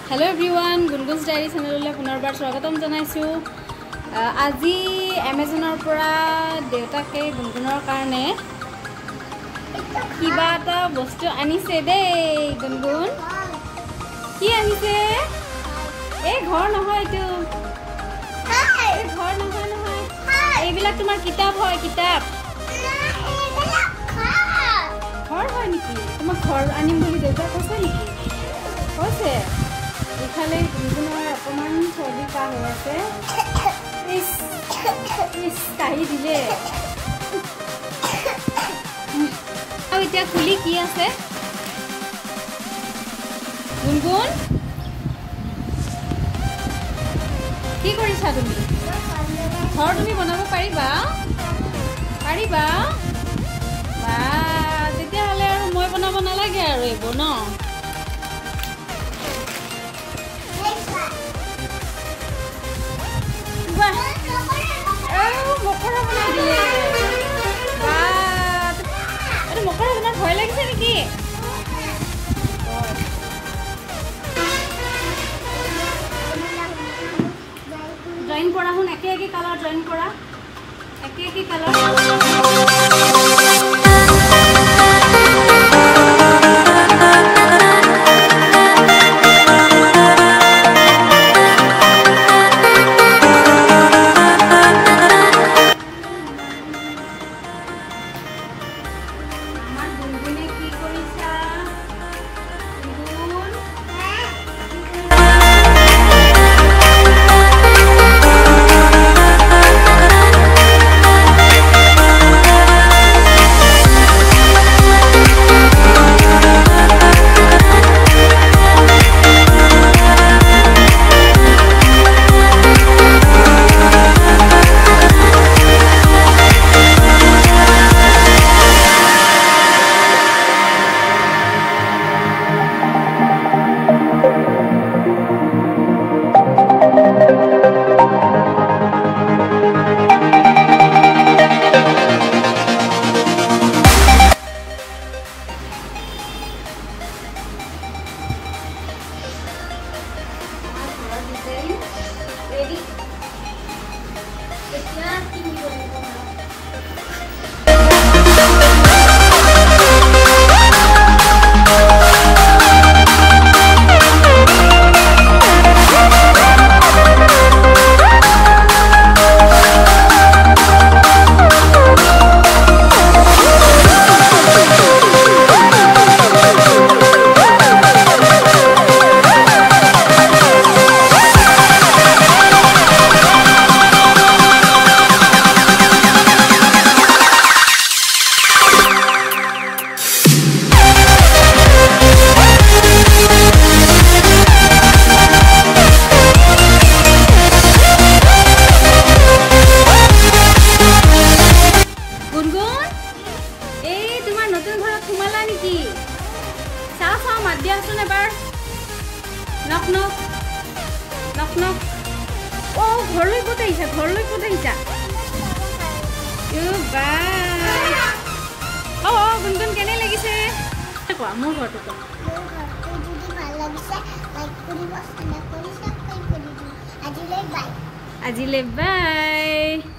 Hello everyone गुनगुन्स diary चेनेलলৈ পুনৰবাৰ স্বাগতম জনাইছো। আজি এমাজনৰ পৰা দেউতাকে গুনগুনৰ কাৰণে কিবা এটা বস্তু আনিছে দেই। গুনগুন কি আনিছে? এই ঘৰ নহয়, এইটো এই ঘৰ নহয় নহয়, এইবিলাক তোমাৰ কিতাপ হয়। কিতাপ ঘৰ হয় নেকি? তোমাক ঘৰ আনিম বুলি দেউতাই কৈছে নেকি? কৈছে। ইফালে গুনগুনৰ অকণমান চৰ্দি কাহ হৈ আছে। কাহি দিলে আৰু এতিয়া খুলি কি আছে? গুনগুন কি কৰিছা তুমি? ঘৰ তুমি বনাব পাৰিবা? পাৰিবা? বা তেতিয়াহ'লে আৰু মই বনাব নালাগে আৰু এইবোৰ ন? মকৰা বনাই দিলে। এইটো মকৰা বনাৰ ভয় লাগিছে নেকি? ড্ৰয়িং কৰা শুন, একে একে কালাৰ ড্ৰয়িং কৰা, একে একে কালাৰ। ঘৰলৈ ক'ত আহিছা? ঘৰলৈ ক'ত আহিছা? গুনগুন কেনে লাগিছে কোৱা? মোৰ ঘৰটো কোৱা। আজিলৈ বাই।